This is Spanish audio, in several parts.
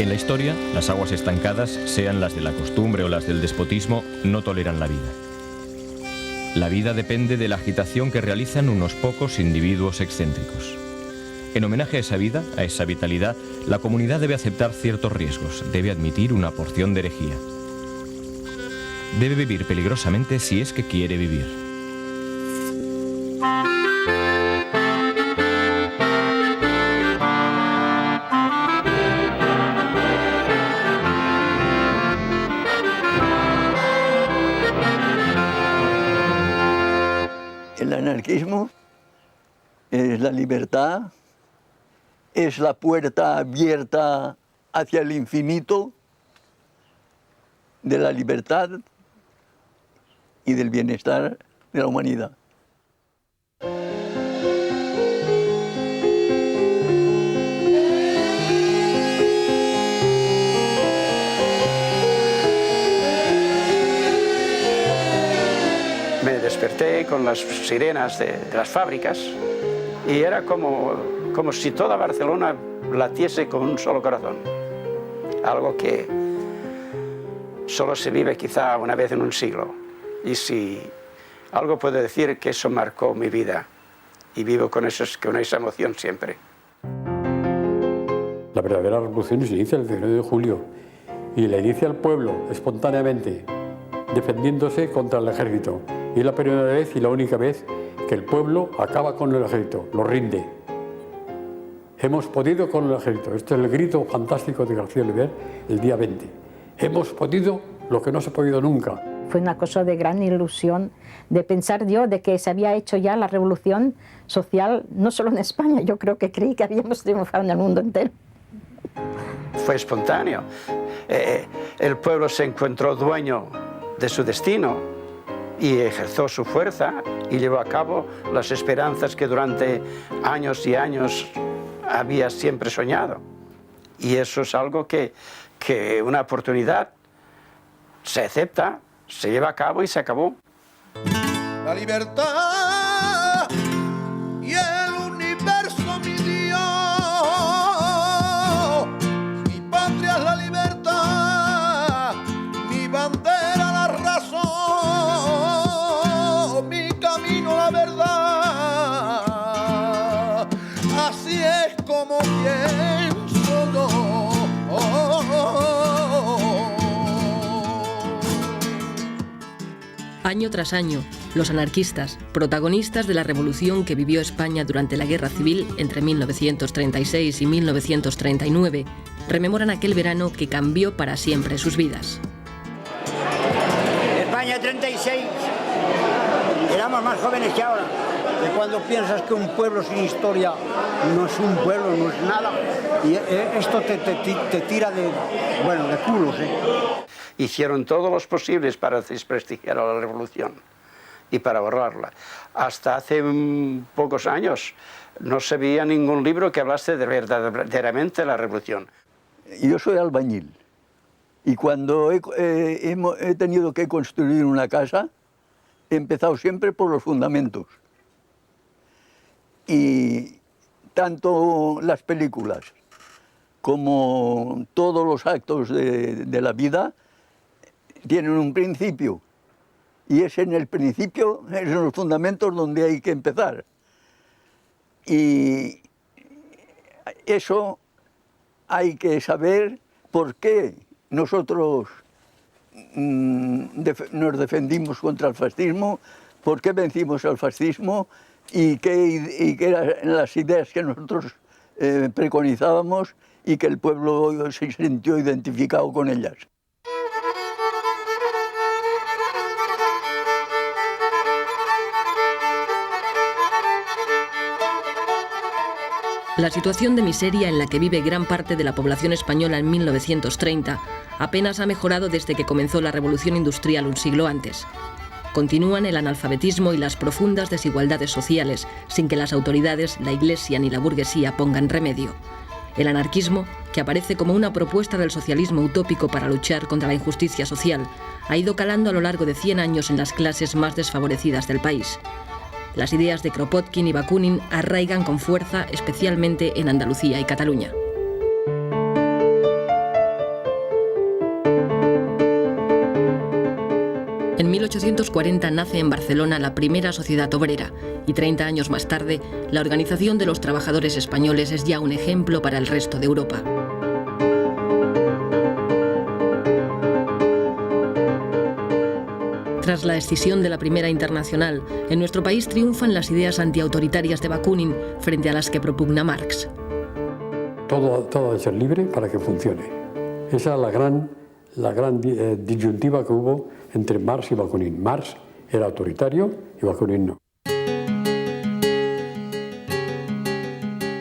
En la historia, las aguas estancadas, sean las de la costumbre o las del despotismo, no toleran la vida. La vida depende de la agitación que realizan unos pocos individuos excéntricos. En homenaje a esa vida, a esa vitalidad, la comunidad debe aceptar ciertos riesgos, debe admitir una porción de herejía. Debe vivir peligrosamente si es que quiere vivir. El anarquismo es la libertad, es la puerta abierta hacia el infinito de la libertad y del bienestar de la humanidad. Me desperté con las sirenas de las fábricas y era como si toda Barcelona latiese con un solo corazón. Algo que solo se vive quizá una vez en un siglo. Y si algo puedo decir, que eso marcó mi vida y vivo con esa emoción siempre. La verdadera revolución se inicia el 19 de julio y la inicia el pueblo espontáneamente, defendiéndose contra el ejército. Y es la primera vez y la única vez que el pueblo acaba con el ejército, lo rinde. Hemos podido con el ejército. Este es el grito fantástico de García Oliver el día 20. Hemos podido lo que no se ha podido nunca. Fue una cosa de gran ilusión, de pensar yo de que se había hecho ya la revolución social, no solo en España, yo creo que creí que habíamos triunfado en el mundo entero. Fue espontáneo. El pueblo se encontró dueño de su destino y ejerció su fuerza y llevó a cabo las esperanzas que durante años y años había siempre soñado. Y eso es algo que una oportunidad se acepta, se lleva a cabo y se acabó. La libertad y el universo, mi Dios. Mi patria es la libertad, mi bandera la razón, mi camino la verdad. Así es como pienso yo. Año tras año, los anarquistas, protagonistas de la revolución que vivió España durante la Guerra Civil entre 1936 y 1939, rememoran aquel verano que cambió para siempre sus vidas. España 36, éramos más jóvenes que ahora. De cuando piensas que un pueblo sin historia no es un pueblo, no es nada, y esto te tira de culos, Hicieron todos los posibles para desprestigiar a la revolución y para borrarla. Hasta hace pocos años no se veía ningún libro que hablase de verdaderamente la revolución. Yo soy albañil y cuando he tenido que construir una casa, he empezado siempre por los fundamentos. Y tanto las películas como todos los actos de la vida tienen un principio, y es en el principio, es en los fundamentos donde hay que empezar. Y eso hay que saber por qué nosotros nos defendimos contra el fascismo, por qué vencimos al fascismo y qué eran las ideas que nosotros preconizábamos y que el pueblo se sintió identificado con ellas. La situación de miseria en la que vive gran parte de la población española en 1930 apenas ha mejorado desde que comenzó la revolución industrial un siglo antes. Continúan el analfabetismo y las profundas desigualdades sociales, sin que las autoridades, la Iglesia ni la burguesía pongan remedio. El anarquismo, que aparece como una propuesta del socialismo utópico para luchar contra la injusticia social, ha ido calando a lo largo de 100 años en las clases más desfavorecidas del país. Las ideas de Kropotkin y Bakunin arraigan con fuerza, especialmente en Andalucía y Cataluña. En 1840 nace en Barcelona la primera sociedad obrera y 30 años más tarde, la Organización de los Trabajadores Españoles es ya un ejemplo para el resto de Europa. Tras la escisión de la Primera Internacional, en nuestro país triunfan las ideas antiautoritarias de Bakunin frente a las que propugna Marx. Todo debe ser libre para que funcione. Esa es la gran disyuntiva que hubo entre Marx y Bakunin. Marx era autoritario y Bakunin no.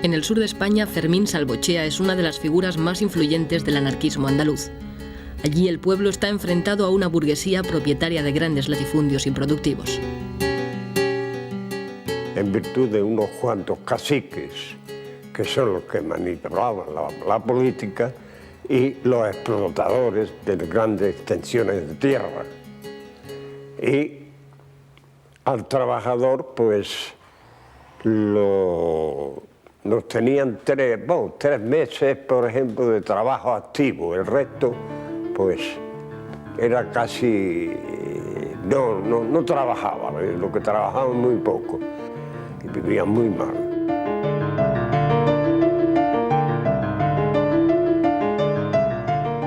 En el sur de España, Fermín Salvochea es una de las figuras más influyentes del anarquismo andaluz. Allí el pueblo está enfrentado a una burguesía propietaria de grandes latifundios improductivos. En virtud de unos cuantos caciques, que son los que manipulaban la política, y los explotadores de grandes extensiones de tierra. Y al trabajador, pues, nos tenían 3 meses, por ejemplo, de trabajo activo. El resto, pues, era casi... no trabajaba, lo que trabajaban muy poco y vivían muy mal.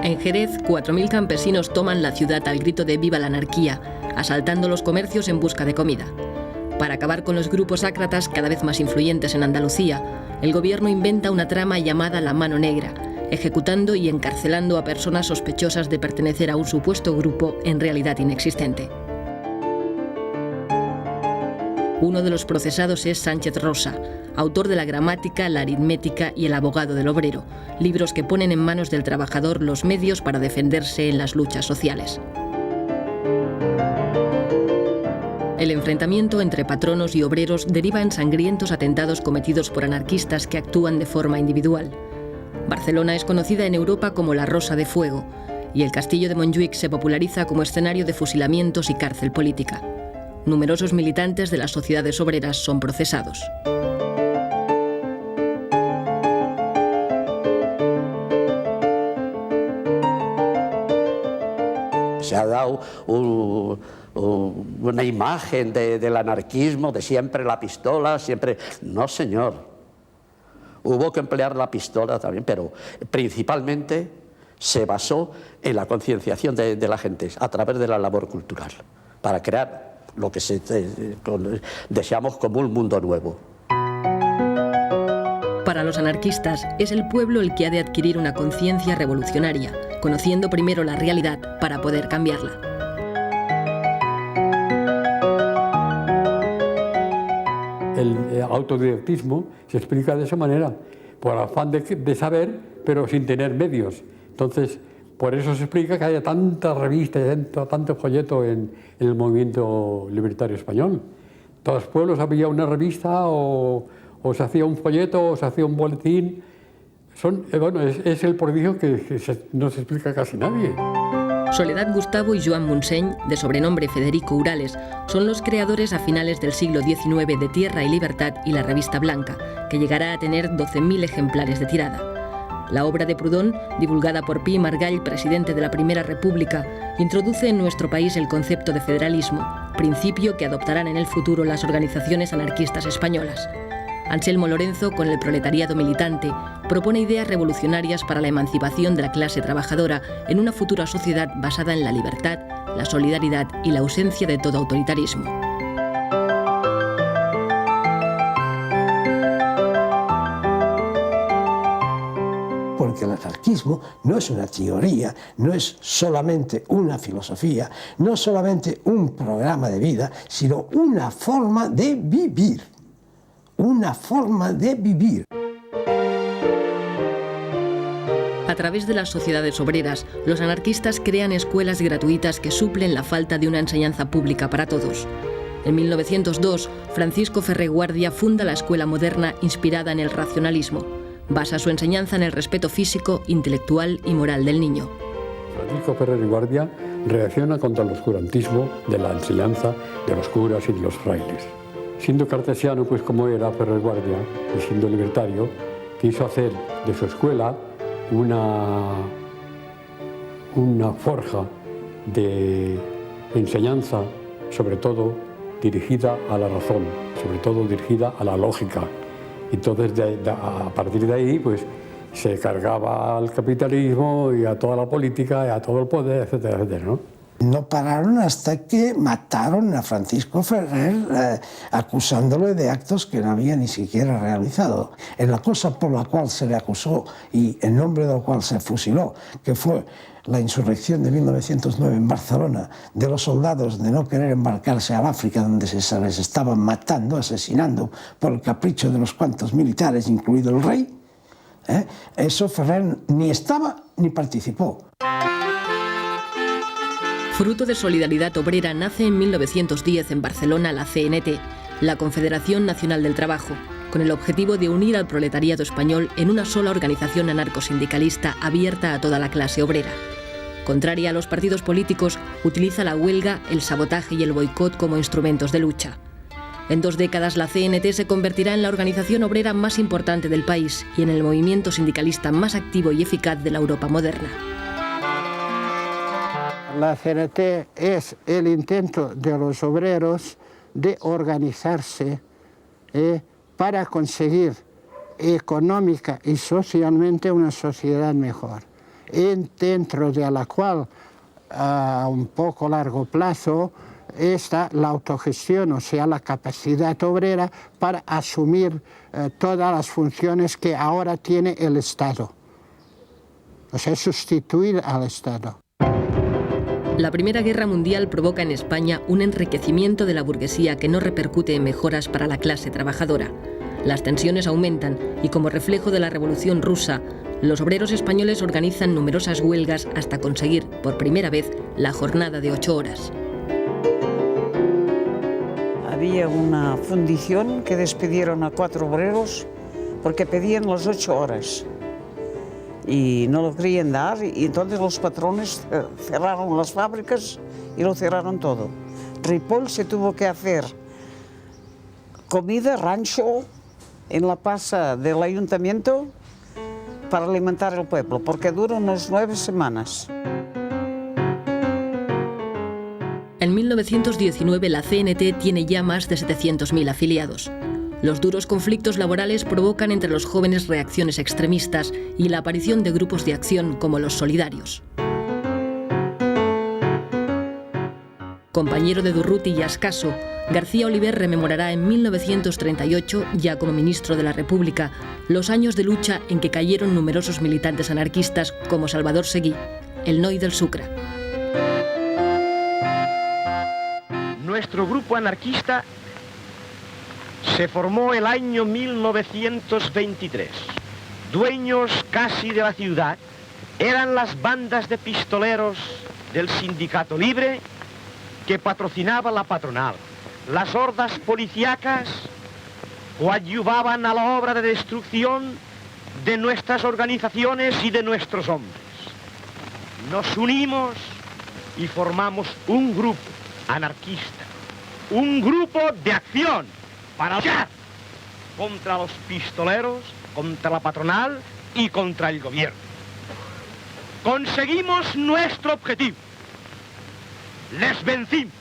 En Jerez, 4.000 campesinos toman la ciudad al grito de «Viva la anarquía», asaltando los comercios en busca de comida. Para acabar con los grupos ácratas cada vez más influyentes en Andalucía, el gobierno inventa una trama llamada la Mano Negra, ejecutando y encarcelando a personas sospechosas de pertenecer a un supuesto grupo en realidad inexistente. Uno de los procesados es Sánchez Rosa, autor de la Gramática, la Aritmética y el Abogado del Obrero, libros que ponen en manos del trabajador los medios para defenderse en las luchas sociales. El enfrentamiento entre patronos y obreros deriva en sangrientos atentados cometidos por anarquistas que actúan de forma individual. Barcelona es conocida en Europa como la Rosa de Fuego, y el castillo de Montjuïc se populariza como escenario de fusilamientos y cárcel política. Numerosos militantes de las sociedades obreras son procesados. Se ha dado una imagen del anarquismo, de siempre la pistola, siempre... No, señor. Hubo que emplear la pistola también, pero principalmente se basó en la concienciación de la gente a través de la labor cultural, para crear lo que deseamos como un mundo nuevo. Para los anarquistas, es el pueblo el que ha de adquirir una conciencia revolucionaria, conociendo primero la realidad para poder cambiarla. El autodidactismo se explica de esa manera, por afán de saber, pero sin tener medios. Entonces, por eso se explica que haya tantas revistas y tanto folleto en el movimiento libertario español. En todos los pueblos había una revista o se hacía un folleto o se hacía un boletín. Es el prodigio que no se explica casi nadie. Soledad Gustavo y Joan Montseny, de sobrenombre Federico Urales, son los creadores a finales del siglo XIX de Tierra y Libertad y la Revista Blanca, que llegará a tener 12.000 ejemplares de tirada. La obra de Proudhon, divulgada por Pi Margall, presidente de la Primera República, introduce en nuestro país el concepto de federalismo, principio que adoptarán en el futuro las organizaciones anarquistas españolas. Anselmo Lorenzo, con el proletariado militante, propone ideas revolucionarias para la emancipación de la clase trabajadora en una futura sociedad basada en la libertad, la solidaridad y la ausencia de todo autoritarismo. Porque el anarquismo no es una teoría, no es solamente una filosofía, no es solamente un programa de vida, sino una forma de vivir. Una forma de vivir. A través de las sociedades obreras, los anarquistas crean escuelas gratuitas que suplen la falta de una enseñanza pública para todos. En 1902, Francisco Ferrer Guardia funda la escuela moderna inspirada en el racionalismo. Basa su enseñanza en el respeto físico, intelectual y moral del niño. Francisco Ferrer Guardia reacciona contra el oscurantismo de la enseñanza de los curas y de los frailes. Siendo cartesiano, pues como era Ferrer Guardia, y siendo libertario, quiso hacer de su escuela una forja de enseñanza, sobre todo dirigida a la razón, sobre todo dirigida a la lógica. Entonces, a partir de ahí, pues, se cargaba al capitalismo y a toda la política y a todo el poder, etcétera, etcétera, ¿no? No pararon hasta que mataron a Francisco Ferrer acusándole de actos que no había ni siquiera realizado. En la cosa por la cual se le acusó y en nombre de la cual se fusiló, que fue la insurrección de 1909 en Barcelona, de los soldados de no querer embarcarse al África, donde se les estaban matando, asesinando por el capricho de unos cuantos militares, incluido el rey, eso Ferrer ni estaba ni participó. Fruto de Solidaridad Obrera nace en 1910 en Barcelona la CNT, la Confederación Nacional del Trabajo, con el objetivo de unir al proletariado español en una sola organización anarcosindicalista abierta a toda la clase obrera. Contraria a los partidos políticos, utiliza la huelga, el sabotaje y el boicot como instrumentos de lucha. En 2 décadas la CNT se convertirá en la organización obrera más importante del país y en el movimiento sindicalista más activo y eficaz de la Europa moderna. La CNT es el intento de los obreros de organizarse para conseguir económica y socialmente una sociedad mejor, dentro de la cual a un poco largo plazo está la autogestión, o sea, la capacidad obrera para asumir todas las funciones que ahora tiene el Estado, o sea, sustituir al Estado. La Primera Guerra Mundial provoca en España un enriquecimiento de la burguesía que no repercute en mejoras para la clase trabajadora. Las tensiones aumentan y, como reflejo de la Revolución Rusa, los obreros españoles organizan numerosas huelgas hasta conseguir, por primera vez, la jornada de 8 horas. Había una fundición que despidieron a 4 obreros porque pedían las 8 horas. Y no lo querían dar, y entonces los patrones cerraron las fábricas y lo cerraron todo. Ripoll se tuvo que hacer comida, rancho, en la plaza del ayuntamiento para alimentar al pueblo, porque dura unas 9 semanas. En 1919 la CNT tiene ya más de 700.000 afiliados. Los duros conflictos laborales provocan entre los jóvenes reacciones extremistas y la aparición de grupos de acción como los solidarios. Compañero de Durruti y Ascaso, García Oliver rememorará en 1938, ya como ministro de la República, los años de lucha en que cayeron numerosos militantes anarquistas como Salvador Seguí, el Noi del Sucre. Nuestro grupo anarquista se formó el año 1923. Dueños casi de la ciudad eran las bandas de pistoleros del Sindicato Libre que patrocinaba la patronal. Las hordas policíacas coadyuvaban a la obra de destrucción de nuestras organizaciones y de nuestros hombres. Nos unimos y formamos un grupo anarquista, un grupo de acción para luchar contra los pistoleros, contra la patronal y contra el gobierno. Conseguimos nuestro objetivo. Les vencimos.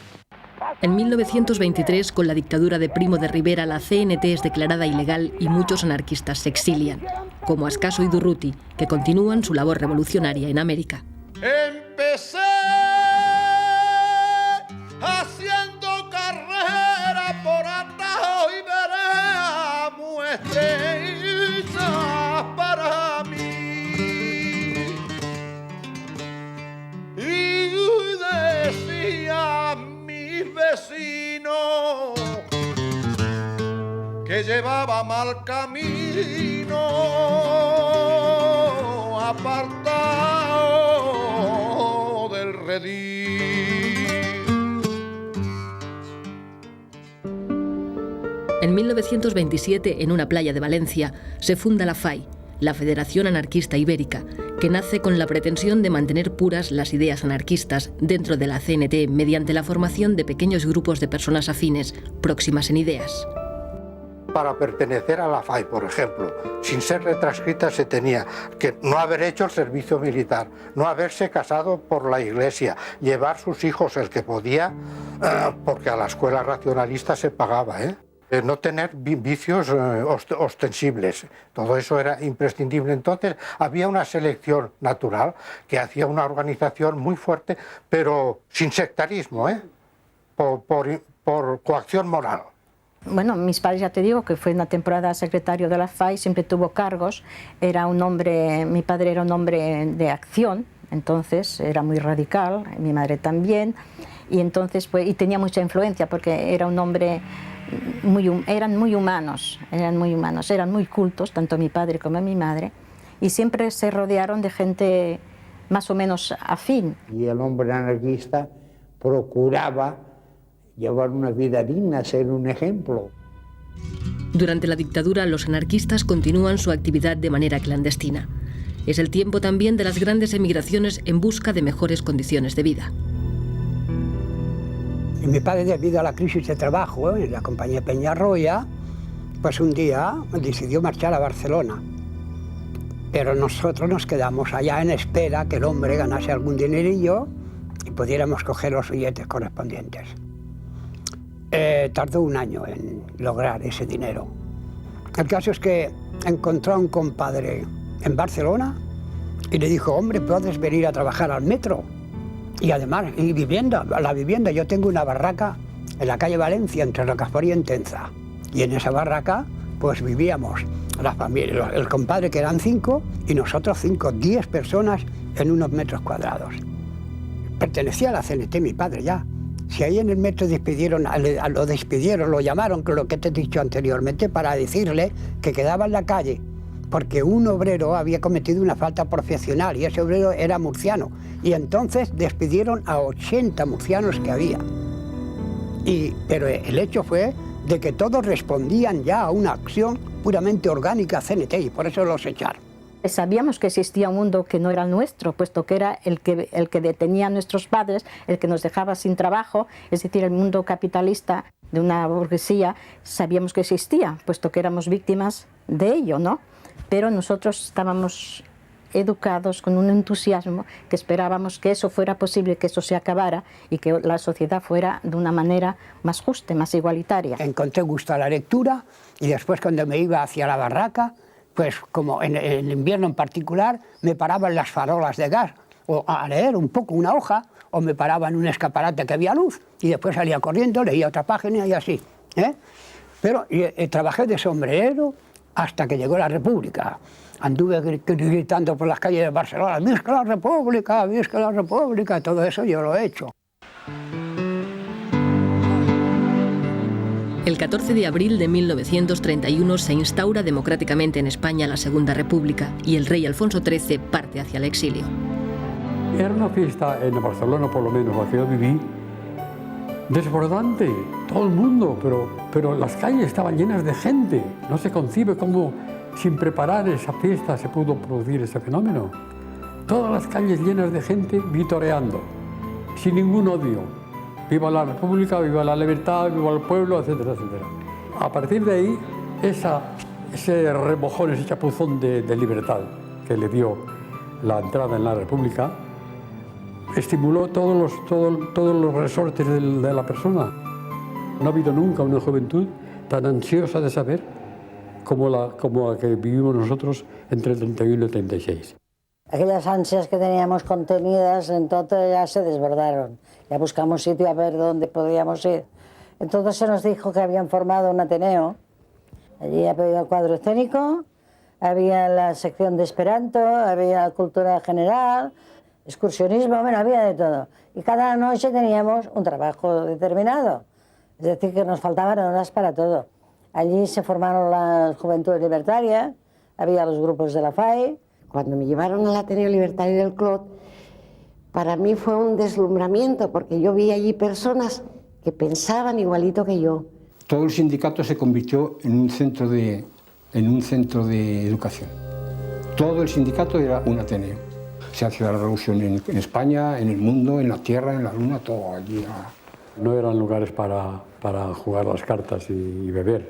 En 1923, con la dictadura de Primo de Rivera, la CNT es declarada ilegal y muchos anarquistas se exilian, como Ascaso y Durruti, que continúan su labor revolucionaria en América. Empecé haciendo carrera por atajo y vereda muestreza para mí. Y decía mis vecinos que llevaba mal camino, apartado del redil. En 1927, en una playa de Valencia, se funda la FAI, la Federación Anarquista Ibérica, que nace con la pretensión de mantener puras las ideas anarquistas dentro de la CNT mediante la formación de pequeños grupos de personas afines, próximas en ideas. para pertenecer a la FAI, por ejemplo, sin ser retranscrita, se tenía que no haber hecho el servicio militar, no haberse casado por la Iglesia, llevar sus hijos el que podía, porque a la escuela racionalista se pagaba, no tener vicios ostensibles. Todo eso era imprescindible. Entonces había una selección natural que hacía una organización muy fuerte, pero sin sectarismo, por coacción moral. Bueno, mis padres, ya te digo, que fue una temporada secretario de la FAI, siempre tuvo cargos, era un hombre, mi padre era un hombre de acción, entonces era muy radical, mi madre también, y entonces pues, y tenía mucha influencia porque era un hombre eran muy humanos, eran muy cultos, tanto mi padre como mi madre, y siempre se rodearon de gente más o menos afín. Y el hombre anarquista procuraba llevar una vida digna, ser un ejemplo. Durante la dictadura, los anarquistas continúan su actividad de manera clandestina. Es el tiempo también de las grandes emigraciones en busca de mejores condiciones de vida. Y mi padre, debido a la crisis de trabajo en la compañía Peñarroya, pues un día decidió marchar a Barcelona. Pero nosotros nos quedamos allá en espera que el hombre ganase algún dinerillo y pudiéramos coger los billetes correspondientes. Tardó un año en lograr ese dinero. El caso es que encontró a un compadre en Barcelona y le dijo, hombre, puedes venir a trabajar al metro. Y además, la vivienda, yo tengo una barraca en la calle Valencia, entre Rocafort y Entenza. Y en esa barraca, pues vivíamos la familia, el compadre que eran 5 y nosotros 5, 10 personas en unos metros cuadrados. Pertenecía a la CNT, mi padre ya. Si ahí en el metro lo llamaron, con lo que te he dicho anteriormente, para decirle que quedaba en la calle, porque un obrero había cometido una falta profesional y ese obrero era murciano. Y entonces despidieron a 80 murcianos que había. Pero el hecho fue de que todos respondían ya a una acción puramente orgánica CNT y por eso los echaron. Sabíamos que existía un mundo que no era el nuestro, puesto que era el que detenía a nuestros padres, el que nos dejaba sin trabajo, es decir, el mundo capitalista de una burguesía, sabíamos que existía, puesto que éramos víctimas de ello, ¿no? Pero nosotros estábamos educados con un entusiasmo que esperábamos que eso fuera posible, que eso se acabara y que la sociedad fuera de una manera más justa, más igualitaria. Encontré gusto a la lectura y después cuando me iba hacia la barraca, pues como en el invierno en particular, me paraba en las farolas de gas o a leer un poco una hoja o me paraba en un escaparate que había luz y después salía corriendo, leía otra página y así. Pero trabajé de sombrerero hasta que llegó la República. Anduve gritando por las calles de Barcelona, ¡Visca la República! ¡Visca la República! Todo eso yo lo he hecho. El 14 de abril de 1931 se instaura democráticamente en España la Segunda República y el rey Alfonso XIII parte hacia el exilio. Era una fiesta en Barcelona, por lo menos, la que yo viví, desbordante, todo el mundo, pero las calles estaban llenas de gente. No se concibe cómo sin preparar esa fiesta se pudo producir ese fenómeno. Todas las calles llenas de gente vitoreando, sin ningún odio. Viva la República, viva la libertad, viva el pueblo, etcétera, etcétera. A partir de ahí, ese remojón, ese chapuzón de libertad que le dio la entrada en la República, estimuló todos los resortes de la persona. No ha habido nunca una juventud tan ansiosa de saber como la que vivimos nosotros entre el 31 y el 36. Aquellas ansias que teníamos contenidas, entonces ya se desbordaron. Ya buscamos sitio a ver dónde podíamos ir. Entonces se nos dijo que habían formado un Ateneo. Allí había el cuadro escénico, había la sección de Esperanto, había cultura general, excursionismo, bueno, había de todo. Y cada noche teníamos un trabajo determinado. Es decir, que nos faltaban horas para todo. Allí se formaron las Juventudes Libertarias, había los grupos de la FAI. Cuando me llevaron al Ateneo Libertario del Clot, para mí fue un deslumbramiento, porque yo vi allí personas que pensaban igualito que yo. Todo el sindicato se convirtió en un centro de educación. Todo el sindicato era un Ateneo. Se hacía la revolución en España, en el mundo, en la tierra, en la luna, todo allí. No eran lugares para jugar las cartas y beber,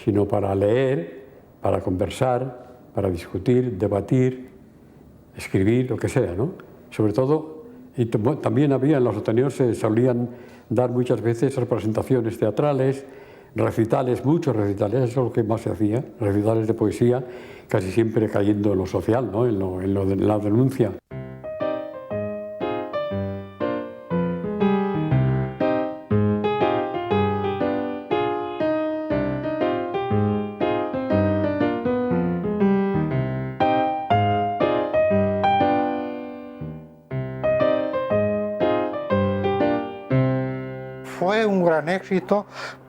sino para leer, para conversar, para discutir, debatir, escribir, lo que sea, ¿no? Sobre todo, y también había en los Ateneos, se solían dar muchas veces representaciones teatrales, recitales, muchos recitales, eso es lo que más se hacía, recitales de poesía, casi siempre cayendo en lo social, ¿no? en lo de la denuncia. Fue un gran éxito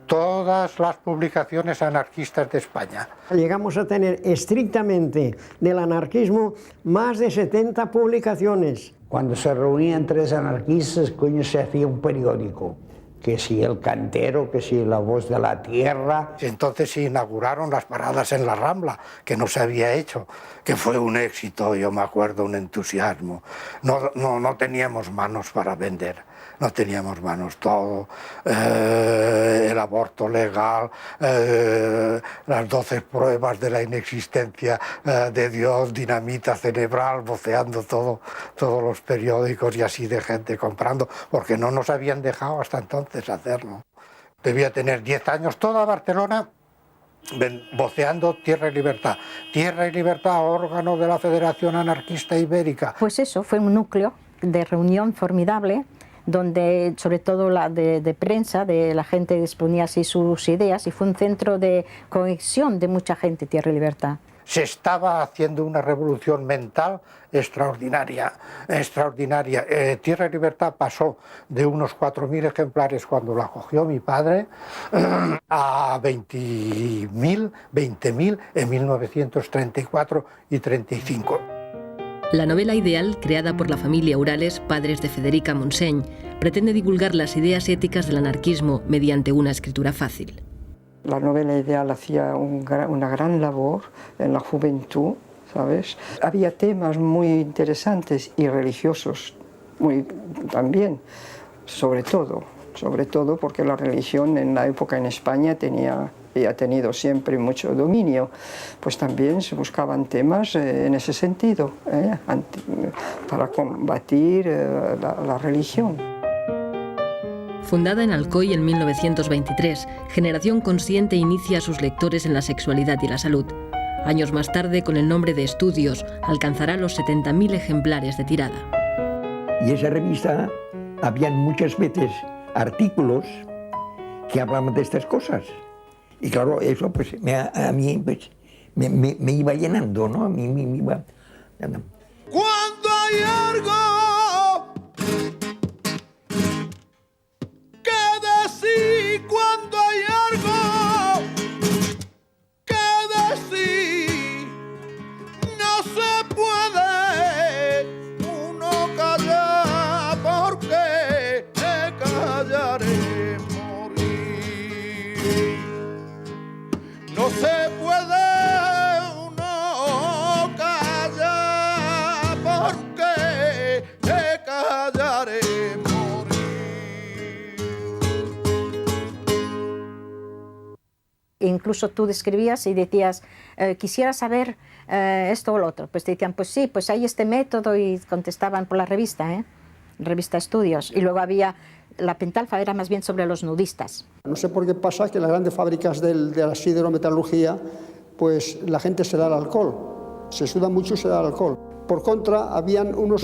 todas las publicaciones anarquistas de España. Llegamos a tener estrictamente del anarquismo más de 70 publicaciones. Cuando se reunían tres anarquistas, coño, se hacía un periódico. Que si El Cantero, que si La Voz de la Tierra. Entonces se inauguraron las paradas en la Rambla, que no se había hecho, que fue un éxito, yo me acuerdo, un entusiasmo. No teníamos manos para vender, no teníamos manos, todo, el aborto legal, las 12 pruebas de la inexistencia de Dios, dinamita cerebral, voceando todos los periódicos y así de gente comprando, porque no nos habían dejado hasta entonces hacerlo. Debía tener 10 años, toda Barcelona voceando Tierra y Libertad. Tierra y Libertad, órgano de la Federación Anarquista Ibérica. Pues eso, fue un núcleo de reunión formidable, donde sobre todo la de prensa, de la gente exponía así sus ideas, y fue un centro de conexión de mucha gente, Tierra y Libertad. Se estaba haciendo una revolución mental extraordinaria. Tierra y Libertad pasó de unos 4.000 ejemplares cuando la cogió mi padre a 20.000 en 1934 y 35. La novela ideal, creada por la familia Urales, padres de Federica Montseny, pretende divulgar las ideas éticas del anarquismo mediante una escritura fácil. La novela ideal hacía una gran labor en la juventud, ¿sabes? Había temas muy interesantes y religiosos también, sobre todo porque la religión en la época en España ha tenido siempre mucho dominio, pues también se buscaban temas en ese sentido, para combatir la religión. Fundada en Alcoy en 1923, Generación Consciente inicia a sus lectores en la sexualidad y la salud. Años más tarde, con el nombre de Estudios, alcanzará los 70.000 ejemplares de tirada. Y esa revista, habían muchas veces artículos que hablaban de estas cosas. Y claro, eso pues a mí pues, me iba llenando, ¿no? A mí me iba... Cuando hay algo cuando hay algo que decir, no se puede uno callar, porque callar es morir. No se puede uno callar, porque callar es morir. Incluso tú describías y decías, quisiera saber esto o lo otro. Pues te decían, pues sí, pues hay este método, y contestaban por la revista, revista Estudios. Y luego había, la pentalfa era más bien sobre los nudistas. No sé por qué pasa que en las grandes fábricas de la siderometalurgia, pues la gente se da el alcohol. Se suda mucho y se da el alcohol. Por contra, habían unos